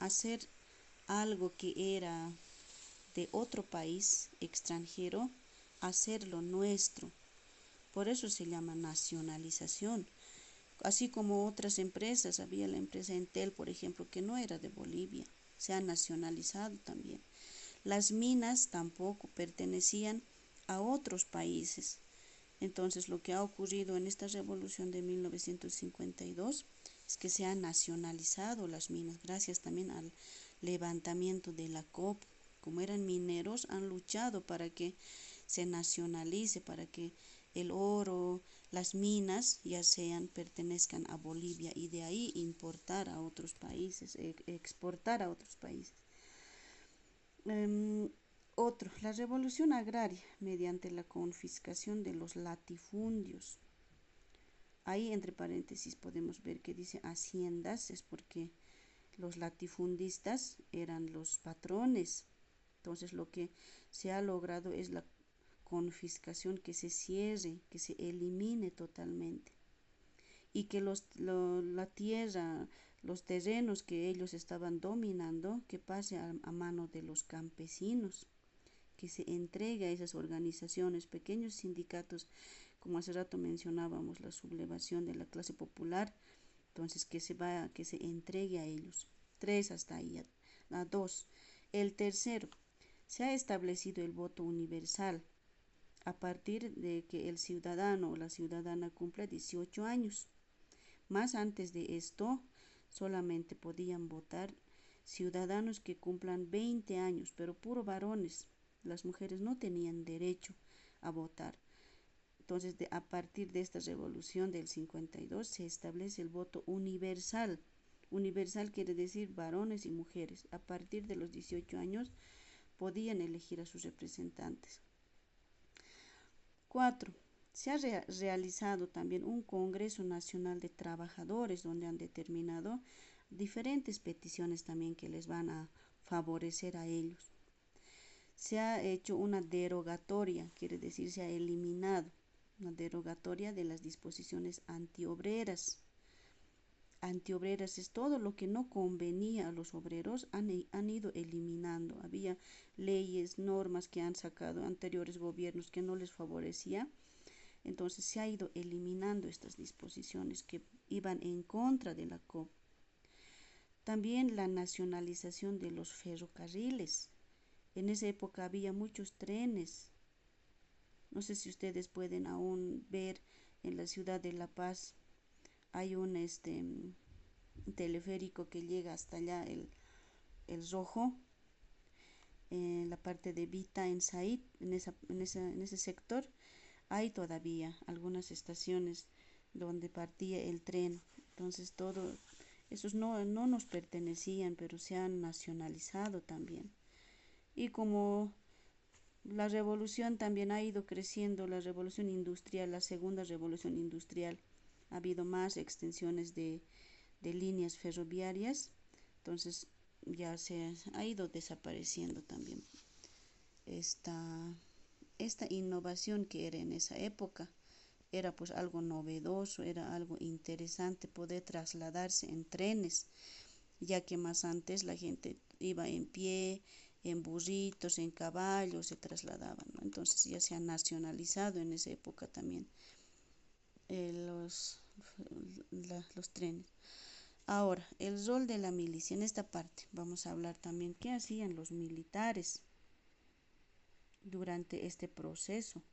hacer algo que era de otro país extranjero, hacerlo nuestro. Por eso se llama nacionalización. Así como otras empresas, había la empresa Entel, por ejemplo, que no era de Bolivia, se ha nacionalizado también. Las minas tampoco pertenecían a otros países. Entonces, lo que ha ocurrido en esta revolución de 1952 es que se han nacionalizado las minas, gracias también al levantamiento de la COP. Como eran mineros, han luchado para que se nacionalice, para que el oro, las minas ya pertenezcan a Bolivia y de ahí importar a otros países, exportar a otros países. La revolución agraria mediante la confiscación de los latifundios. Ahí entre paréntesis podemos ver que dice haciendas, es porque los latifundistas eran los patrones. Entonces lo que se ha logrado es la confiscación, que se cierre, que se elimine totalmente y que la tierra, los terrenos que ellos estaban dominando, que pase a mano de los campesinos, que se entregue a esas organizaciones, pequeños sindicatos, como hace rato mencionábamos, la sublevación de la clase popular. Entonces que se entregue a ellos. 3 hasta ahí. A 2. El tercero, se ha establecido el voto universal a partir de que el ciudadano o la ciudadana cumpla 18 años. Más antes de esto, solamente podían votar ciudadanos que cumplan 20 años, pero puro varones. Las mujeres no tenían derecho a votar. Entonces, a partir de esta revolución del 52 se establece el voto universal. Universal quiere decir varones y mujeres. A partir de los 18 años podían elegir a sus representantes. 4. Se ha realizado también un Congreso Nacional de Trabajadores donde han determinado diferentes peticiones también que les van a favorecer a ellos. Se ha hecho una derogatoria, quiere decir se ha eliminado una derogatoria de las disposiciones antiobreras. Antiobreras es todo lo que no convenía a los obreros, han ido eliminando. Había leyes, normas que han sacado anteriores gobiernos que no les favorecía. Entonces se ha ido eliminando estas disposiciones que iban en contra de la COP. También la nacionalización de los ferrocarriles. En esa época había muchos trenes. No sé si ustedes pueden aún ver en la ciudad de La Paz, hay un teleférico que llega hasta allá, el rojo, en la parte de Vita, en Said, en ese sector, hay todavía algunas estaciones donde partía el tren. Entonces esos no nos pertenecían, pero se han nacionalizado también. Y como la revolución también ha ido creciendo, la revolución industrial, la segunda revolución industrial, ha habido más extensiones de líneas ferroviarias, entonces ya se ha ido desapareciendo también esta innovación que era en esa época. Era pues algo novedoso, era algo interesante poder trasladarse en trenes, ya que más antes la gente iba en pie, en burritos, en caballos, se trasladaban, ¿no? Entonces ya se ha nacionalizado en esa época también los trenes. Ahora, el rol de la milicia. En esta parte vamos a hablar también qué hacían los militares durante este proceso.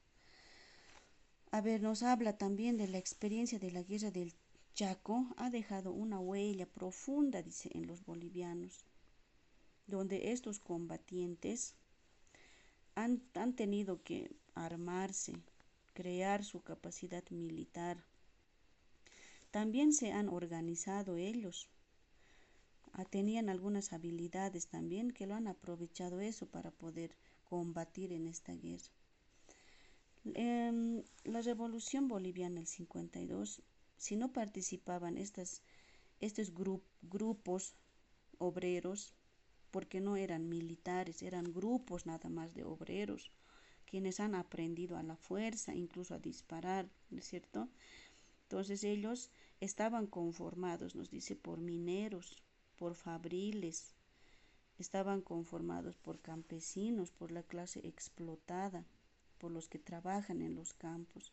A ver, nos habla también de la experiencia de la guerra del Chaco. Ha dejado una huella profunda, dice, en los bolivianos, donde estos combatientes han tenido que armarse, crear su capacidad militar. También se han organizado ellos. Tenían algunas habilidades también que lo han aprovechado eso para poder combatir en esta guerra. La revolución boliviana del 52, si no participaban estos grupos obreros, porque no eran militares, eran grupos nada más de obreros, quienes han aprendido a la fuerza, incluso a disparar, ¿no es cierto? Entonces ellos estaban conformados, nos dice, por mineros, por fabriles, estaban conformados por campesinos, por la clase explotada, por los que trabajan en los campos.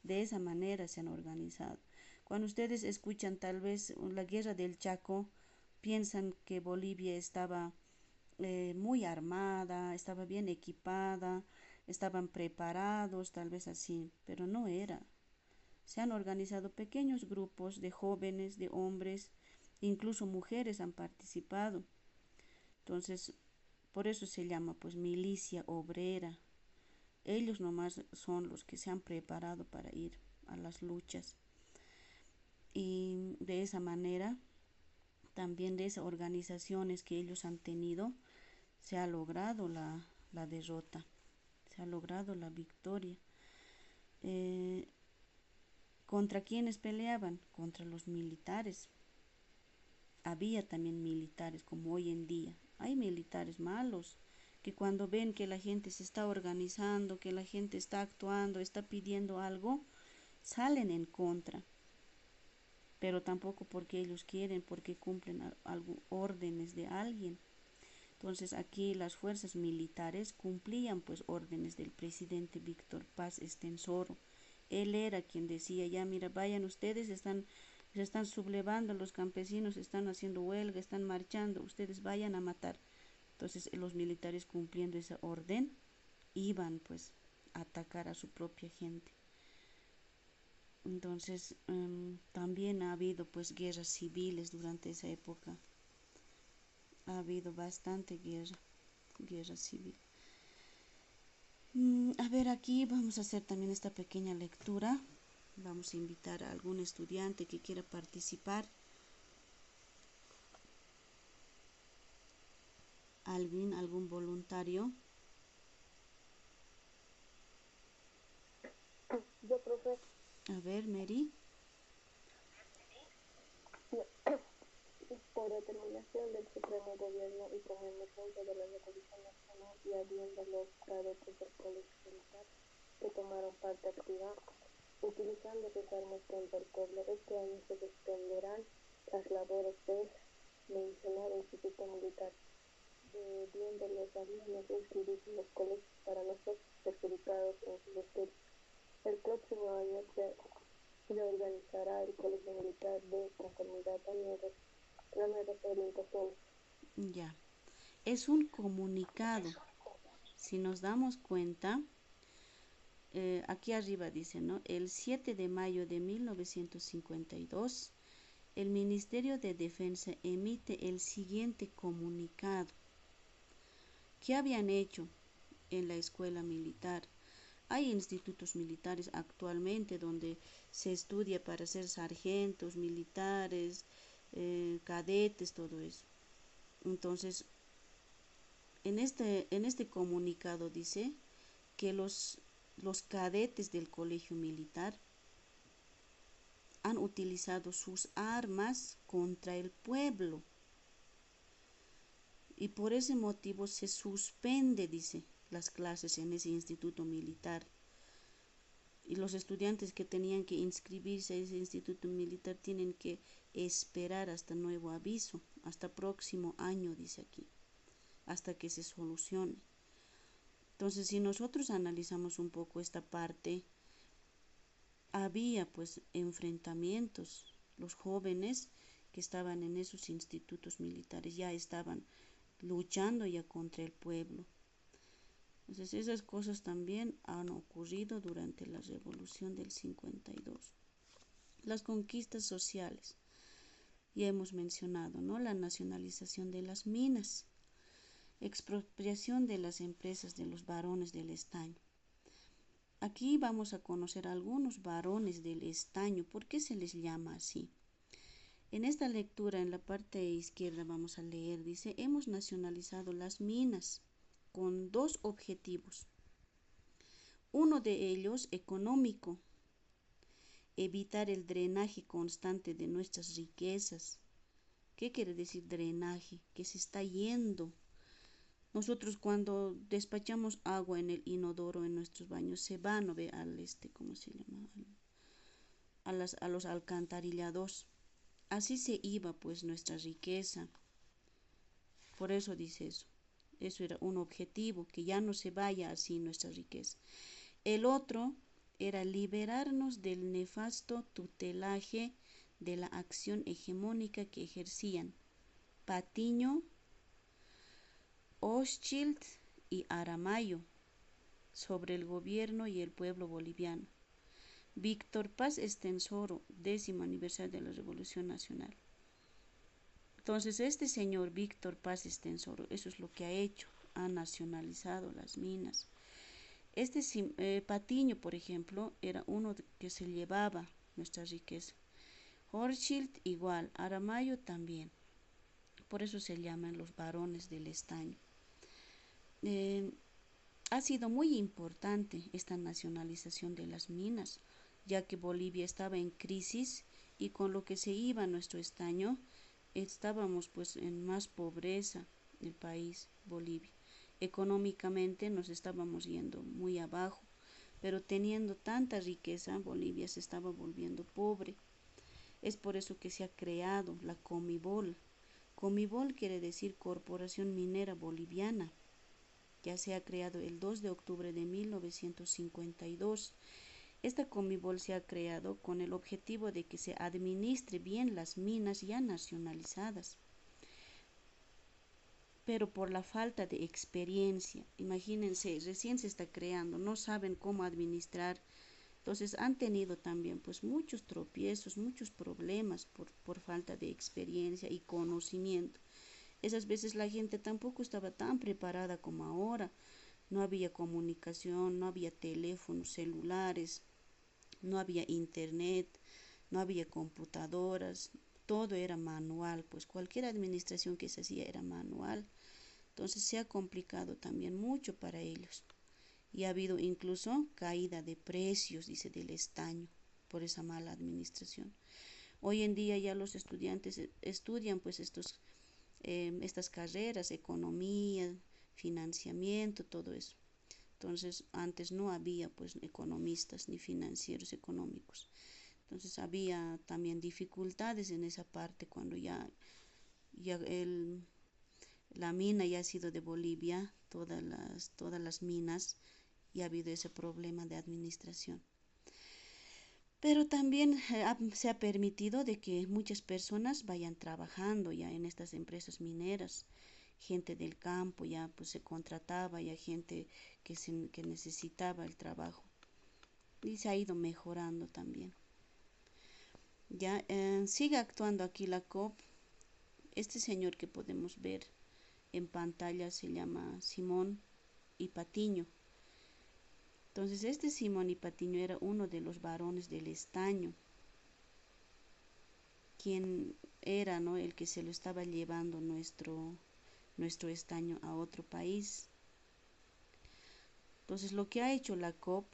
De esa manera se han organizado. Cuando ustedes escuchan tal vez la guerra del Chaco, piensan que Bolivia estaba muy armada, estaba bien equipada, estaban preparados, tal vez así, pero no era. Se han organizado pequeños grupos de jóvenes, de hombres, incluso mujeres han participado. Entonces, por eso se llama pues milicia obrera. Ellos nomás son los que se han preparado para ir a las luchas. Y de esa manera, también de esas organizaciones que ellos han tenido, se ha logrado la derrota, se ha logrado la victoria. Eh, ¿Contra quiénes peleaban? Contra los militares. Había también militares como hoy en día. Hay militares malos que cuando ven que la gente se está organizando, que la gente está actuando, está pidiendo algo, salen en contra. Pero tampoco porque ellos quieren, porque cumplen algo, órdenes de alguien. Entonces aquí las fuerzas militares cumplían pues órdenes del presidente Víctor Paz Estenssoro. Él era quien decía, ya mira, vayan ustedes, se están sublevando, los campesinos están haciendo huelga, están marchando, ustedes vayan a matar. Entonces los militares cumpliendo esa orden iban pues a atacar a su propia gente. Entonces también ha habido pues guerras civiles durante esa época. Ha habido bastante guerra civil. A ver, aquí vamos a hacer también esta pequeña lectura. Vamos a invitar a algún estudiante que quiera participar. Algún voluntario. Yo, profe, A ver, Mary. por determinación del Supremo Gobierno y con emergencia de la Revolución Nacional y habiendo los cadetes del Colegio Militar que tomaron parte activa, utilizando sus armas contra el pueblo, este año se suspenderán las labores del mencionado Instituto Militar, viendo los alumnos inscritos en los colegios para no ser perjudicados en sus estudios. El próximo año se reorganizará el Colegio Militar de conformidad a nuevas orientaciones. Ya. Es un comunicado. Si nos damos cuenta, aquí arriba dice, ¿no? El 7 de mayo de 1952, el Ministerio de Defensa emite el siguiente comunicado. ¿Qué habían hecho en la escuela militar? Hay institutos militares actualmente donde se estudia para ser sargentos, militares, cadetes, todo eso. Entonces, en este comunicado dice que los cadetes del colegio militar han utilizado sus armas contra el pueblo y por ese motivo se suspende, dice, las clases en ese instituto militar. Y los estudiantes que tenían que inscribirse a ese instituto militar tienen que esperar hasta nuevo aviso, hasta próximo año, dice aquí, hasta que se solucione. Entonces, si nosotros analizamos un poco esta parte, había pues enfrentamientos. Los jóvenes que estaban en esos institutos militares ya estaban luchando ya contra el pueblo. Entonces esas cosas también han ocurrido durante la Revolución del 52. Las conquistas sociales, ya hemos mencionado, ¿no? La nacionalización de las minas, expropiación de las empresas de los varones del estaño. Aquí vamos a conocer algunos varones del estaño. ¿Por qué se les llama así? En esta lectura, en la parte izquierda vamos a leer, dice, hemos nacionalizado las minas con dos objetivos. Uno de ellos, económico, evitar el drenaje constante de nuestras riquezas. ¿Qué quiere decir drenaje? Que se está yendo. Nosotros cuando despachamos agua en el inodoro, en nuestros baños, se va, ¿no ve? ¿Cómo se llama? A los alcantarillados. Así se iba pues nuestra riqueza. Por eso dice eso. Eso era un objetivo, que ya no se vaya así nuestra riqueza. El otro era liberarnos del nefasto tutelaje de la acción hegemónica que ejercían Patiño, Hochschild y Aramayo sobre el gobierno y el pueblo boliviano. Víctor Paz Estenssoro, 10º aniversario de la Revolución Nacional. Entonces, este señor Víctor Paz Estenssoro, eso es lo que ha hecho, ha nacionalizado las minas. Patiño, por ejemplo, era uno que se llevaba nuestra riqueza. Hochschild igual, Aramayo también. Por eso se llaman los varones del estaño. Ha sido muy importante esta nacionalización de las minas, ya que Bolivia estaba en crisis y con lo que se iba nuestro estaño, estábamos pues en más pobreza el país, Bolivia. Económicamente nos estábamos yendo muy abajo, pero teniendo tanta riqueza, Bolivia se estaba volviendo pobre. Es por eso que se ha creado la Comibol. Comibol quiere decir Corporación Minera Boliviana. Ya se ha creado el 2 de octubre de 1952. Esta Comibol se ha creado con el objetivo de que se administre bien las minas ya nacionalizadas. Pero por la falta de experiencia, imagínense, recién se está creando, no saben cómo administrar. Entonces han tenido también pues muchos tropiezos, muchos problemas por falta de experiencia y conocimiento. Esas veces la gente tampoco estaba tan preparada como ahora. No había comunicación, no había teléfonos celulares, no había internet, no había computadoras, todo era manual, pues cualquier administración que se hacía era manual. Entonces se ha complicado también mucho para ellos. Y ha habido incluso caída de precios, dice, del estaño por esa mala administración. Hoy en día ya los estudiantes estudian pues estas carreras, economía, financiamiento, todo eso. Entonces antes no había pues economistas ni financieros económicos. Entonces había también dificultades en esa parte cuando ya la mina ya ha sido de Bolivia, todas las minas, y ha habido ese problema de administración. Pero también se ha permitido de que muchas personas vayan trabajando ya en estas empresas mineras. Gente del campo ya pues se contrataba, ya gente que necesitaba el trabajo. Y se ha ido mejorando también. Ya sigue actuando aquí la COP. Este señor que podemos ver en pantalla se llama Simón y Patiño. Entonces este Simón y Patiño era uno de los varones del estaño, quien era, ¿no?, el que se lo estaba llevando nuestro estaño a otro país. Entonces lo que ha hecho la COP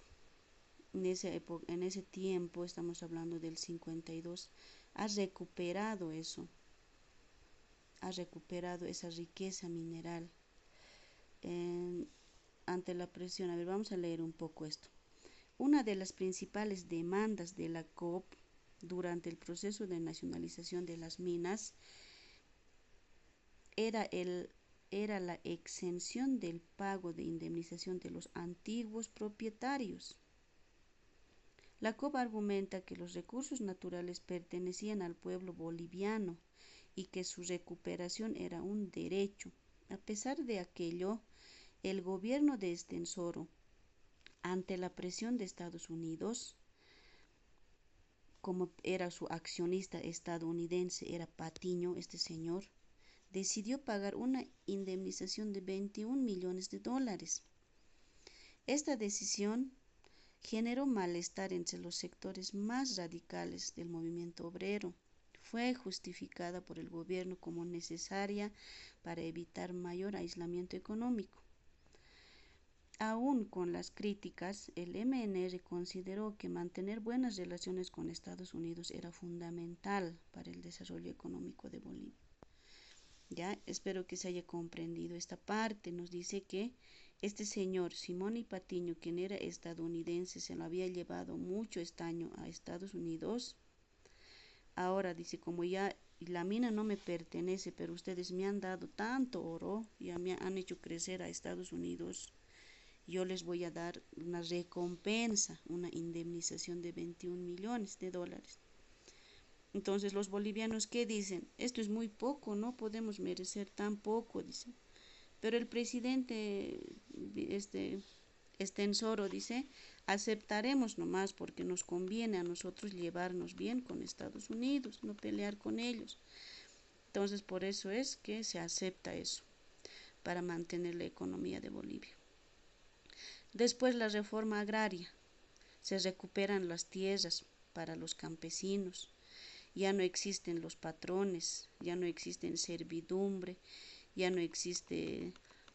en ese tiempo, estamos hablando del 52, ha recuperado eso, ha recuperado esa riqueza mineral ante la presión. A ver, vamos a leer un poco esto. Una de las principales demandas de la COP durante el proceso de nacionalización de las minas era la exención del pago de indemnización de los antiguos propietarios. La COP argumenta que los recursos naturales pertenecían al pueblo boliviano y que su recuperación era un derecho. A pesar de aquello, el gobierno de Estenssoro, ante la presión de Estados Unidos, como era su accionista estadounidense, era Patiño, este señor, decidió pagar una indemnización de 21 millones de dólares. Esta decisión generó malestar entre los sectores más radicales del movimiento obrero. Fue justificada por el gobierno como necesaria para evitar mayor aislamiento económico. Aún con las críticas, el MNR consideró que mantener buenas relaciones con Estados Unidos era fundamental para el desarrollo económico de Bolivia. Ya, espero que se haya comprendido esta parte. Nos dice que este señor Simón y Patiño, quien era estadounidense, se lo había llevado mucho estaño a Estados Unidos. Ahora dice, como ya y la mina no me pertenece, pero ustedes me han dado tanto oro, ya me han hecho crecer a Estados Unidos, yo les voy a dar una recompensa, una indemnización de 21 millones de dólares. Entonces los bolivianos, ¿qué dicen? Esto es muy poco, no podemos merecer tan poco, dicen. Pero el presidente, Estensoro, dice, aceptaremos nomás porque nos conviene a nosotros llevarnos bien con Estados Unidos, no pelear con ellos. Entonces por eso es que se acepta eso, para mantener la economía de Bolivia. Después la reforma agraria, se recuperan las tierras para los campesinos, ya no existen los patrones, ya no existen servidumbre, ya no existe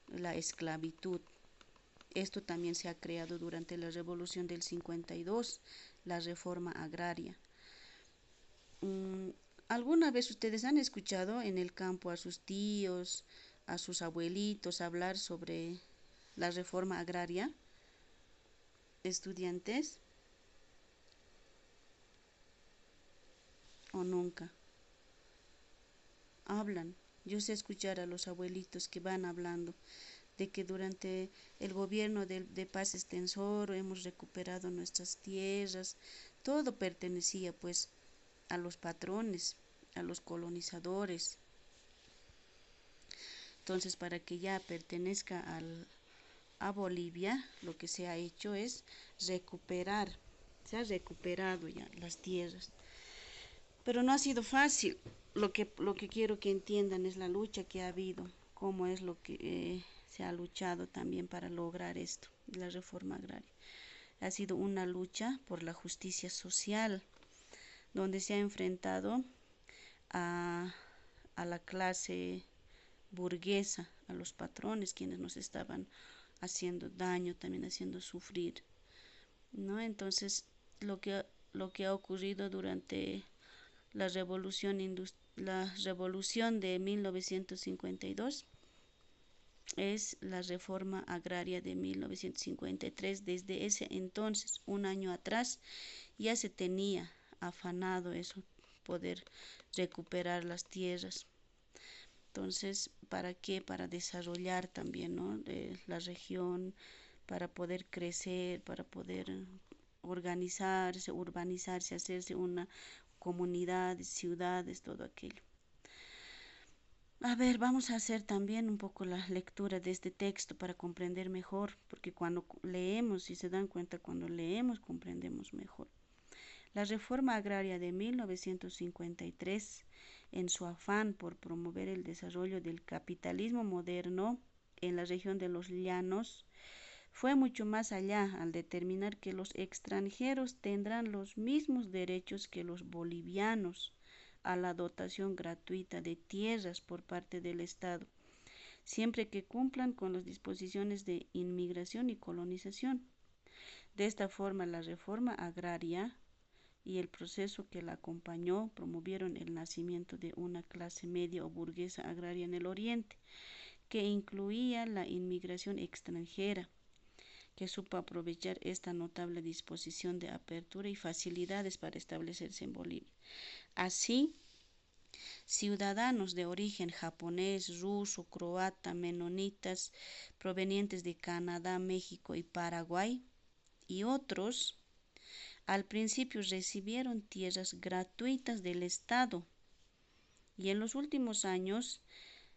la esclavitud. Esto también se ha creado durante la Revolución del 52, la reforma agraria. ¿Alguna vez ustedes han escuchado en el campo a sus tíos, a sus abuelitos hablar sobre la reforma agraria? ¿Estudiantes? ¿O nunca? Hablan. Yo sé escuchar a los abuelitos que van hablando de que durante el gobierno de Paz Estensoro hemos recuperado nuestras tierras, todo pertenecía pues a los patrones, a los colonizadores. Entonces, para que ya pertenezca a Bolivia, lo que se ha hecho es recuperar, se ha recuperado ya las tierras. Pero no ha sido fácil. Lo que quiero que entiendan es la lucha que ha habido, cómo es lo que se ha luchado también para lograr esto, la reforma agraria. Ha sido una lucha por la justicia social, donde se ha enfrentado a, a la clase burguesa, a los patrones, quienes nos estaban haciendo daño, también haciendo sufrir, ¿no? Entonces, lo que ha ocurrido durante la revolución de 1952 es la reforma agraria de 1953. Desde ese entonces, un año atrás, ya se tenía afanado eso, poder recuperar las tierras. Entonces, ¿para qué? Para desarrollar también, ¿no? La región, para poder crecer, para poder organizarse, urbanizarse, hacerse una comunidad, ciudades, todo aquello. A ver, vamos a hacer también un poco la lectura de este texto para comprender mejor, porque cuando leemos, si se dan cuenta, cuando leemos comprendemos mejor. La reforma agraria de 1953, en su afán por promover el desarrollo del capitalismo moderno en la región de los llanos, fue mucho más allá al determinar que los extranjeros tendrán los mismos derechos que los bolivianos a la dotación gratuita de tierras por parte del Estado, siempre que cumplan con las disposiciones de inmigración y colonización. De esta forma, la reforma agraria y el proceso que la acompañó promovieron el nacimiento de una clase media o burguesa agraria en el Oriente, que incluía la inmigración extranjera, que supo aprovechar esta notable disposición de apertura y facilidades para establecerse en Bolivia. Así, ciudadanos de origen japonés, ruso, croata, menonitas, provenientes de Canadá, México y Paraguay, y otros, al principio recibieron tierras gratuitas del Estado, y en los últimos años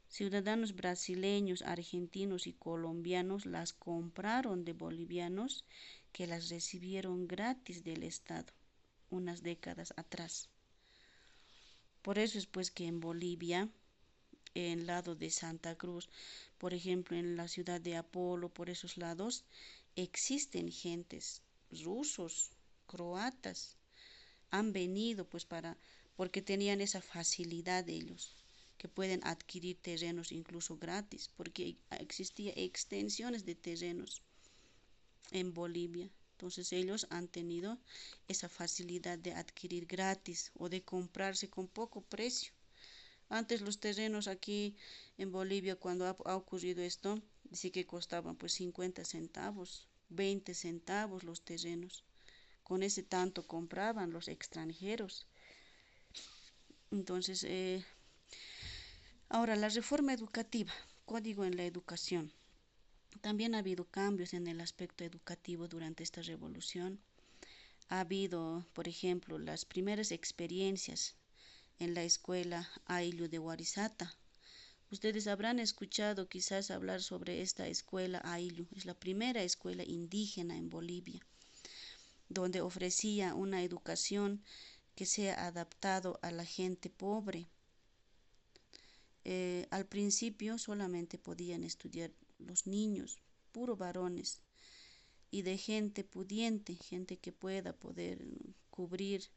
ciudadanos brasileños, argentinos y colombianos las compraron de bolivianos que las recibieron gratis del Estado unas décadas atrás. Por eso es pues que en Bolivia, en el lado de Santa Cruz, por ejemplo en la ciudad de Apolo, por esos lados, existen gentes rusos, croatas, han venido pues porque tenían esa facilidad de ellos, que pueden adquirir terrenos incluso gratis, porque existía extensiones de terrenos en Bolivia. Entonces ellos han tenido esa facilidad de adquirir gratis o de comprarse con poco precio. Antes los terrenos aquí en Bolivia, cuando ha ocurrido esto, dice que costaban pues 50 centavos, 20 centavos los terrenos. Con ese tanto compraban los extranjeros. Entonces, ahora la reforma educativa, código en la educación. También ha habido cambios en el aspecto educativo durante esta revolución. Ha habido, por ejemplo, las primeras experiencias en la escuela Ayllu de Warisata. Ustedes habrán escuchado quizás hablar sobre esta escuela Ayllu. Es la primera escuela indígena en Bolivia, donde ofrecía una educación que sea adaptado a la gente pobre. Al principio solamente podían estudiar los niños, puro varones, y de gente pudiente, gente que pueda poder cubrir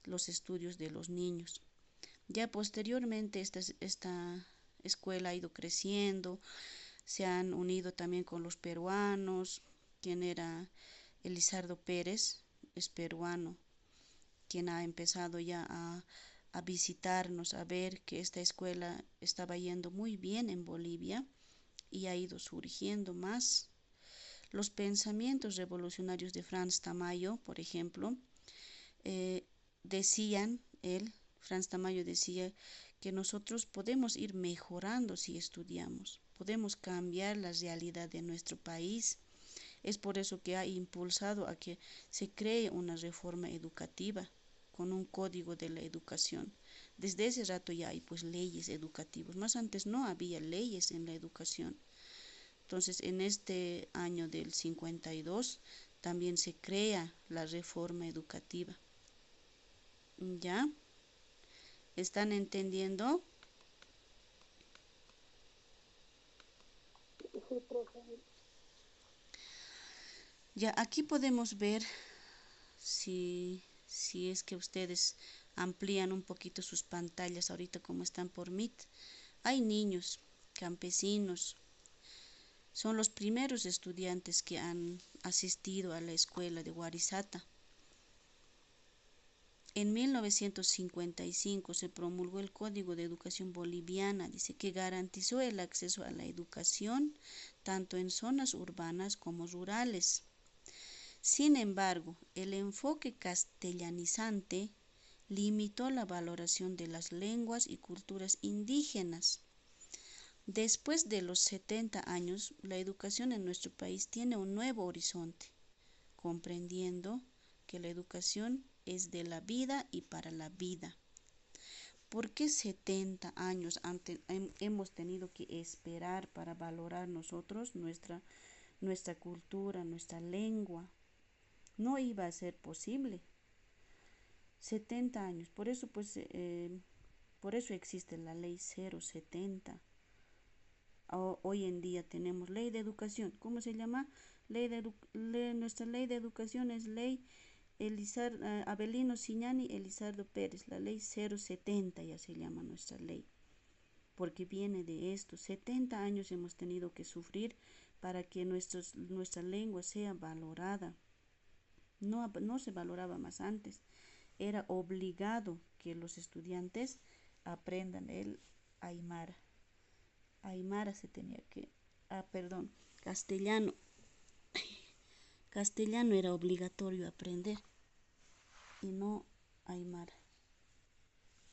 los estudios de los niños. Ya posteriormente esta escuela ha ido creciendo, se han unido también con los peruanos, quien era Elizardo Pérez, es peruano, quien ha empezado ya a visitarnos, a ver que esta escuela estaba yendo muy bien en Bolivia y ha ido surgiendo más. Los pensamientos revolucionarios de Franz Tamayo, por ejemplo, Franz Tamayo decía que nosotros podemos ir mejorando si estudiamos, podemos cambiar la realidad de nuestro país. Es por eso que ha impulsado a que se cree una reforma educativa con un código de la educación. Desde ese rato ya hay pues leyes educativas, más antes no había leyes en la educación. Entonces, en este año del 52 también se crea la reforma educativa. ¿Ya? ¿Están entendiendo? Sí, profe. Ya, aquí podemos ver si es que ustedes amplían un poquito sus pantallas ahorita como están por Meet. Hay niños, campesinos, son los primeros estudiantes que han asistido a la escuela de Warisata. En 1955 se promulgó el Código de Educación Boliviana, dice que garantizó el acceso a la educación tanto en zonas urbanas como rurales. Sin embargo, el enfoque castellanizante limitó la valoración de las lenguas y culturas indígenas. Después de los 70 años, la educación en nuestro país tiene un nuevo horizonte, comprendiendo que la educación es de la vida y para la vida. ¿Por qué 70 años hemos tenido que esperar para valorar nosotros nuestra cultura, nuestra lengua? No iba a ser posible. 70 años. Por eso existe la ley 070. Hoy en día tenemos ley de educación. ¿Cómo se llama? Nuestra ley de educación es ley Abelino Siñani Elizardo Pérez, la ley 070 ya se llama nuestra ley, porque viene de esto. 70 años hemos tenido que sufrir para que nuestra lengua sea valorada. No se valoraba más antes. Era obligado que los estudiantes aprendan el aymara. Aymara se tenía que, castellano. Castellano era obligatorio aprender y no aymara.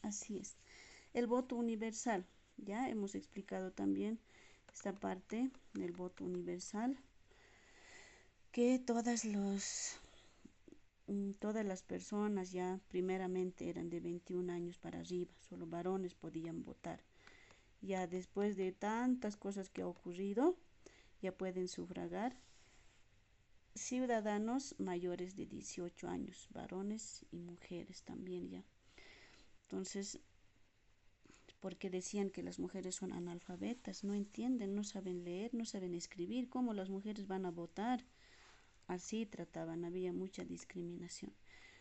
Así es. El voto universal. Ya hemos explicado también esta parte del voto universal, que todas las personas ya primeramente eran de 21 años para arriba, solo varones podían votar. Ya después de tantas cosas que ha ocurrido, ya pueden sufragar ciudadanos mayores de 18 años, varones y mujeres también ya. Entonces, porque decían que las mujeres son analfabetas, no entienden, no saben leer, no saben escribir, ¿cómo las mujeres van a votar? Así trataban, había mucha discriminación.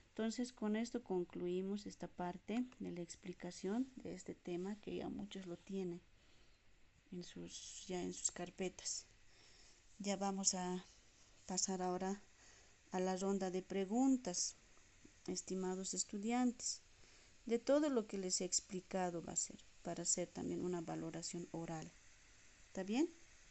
Entonces, con esto concluimos esta parte de la explicación de este tema, que ya muchos lo tienen ya en sus carpetas. Ya vamos a pasar ahora a la ronda de preguntas, estimados estudiantes. De todo lo que les he explicado va a ser para hacer también una valoración oral. ¿Está bien?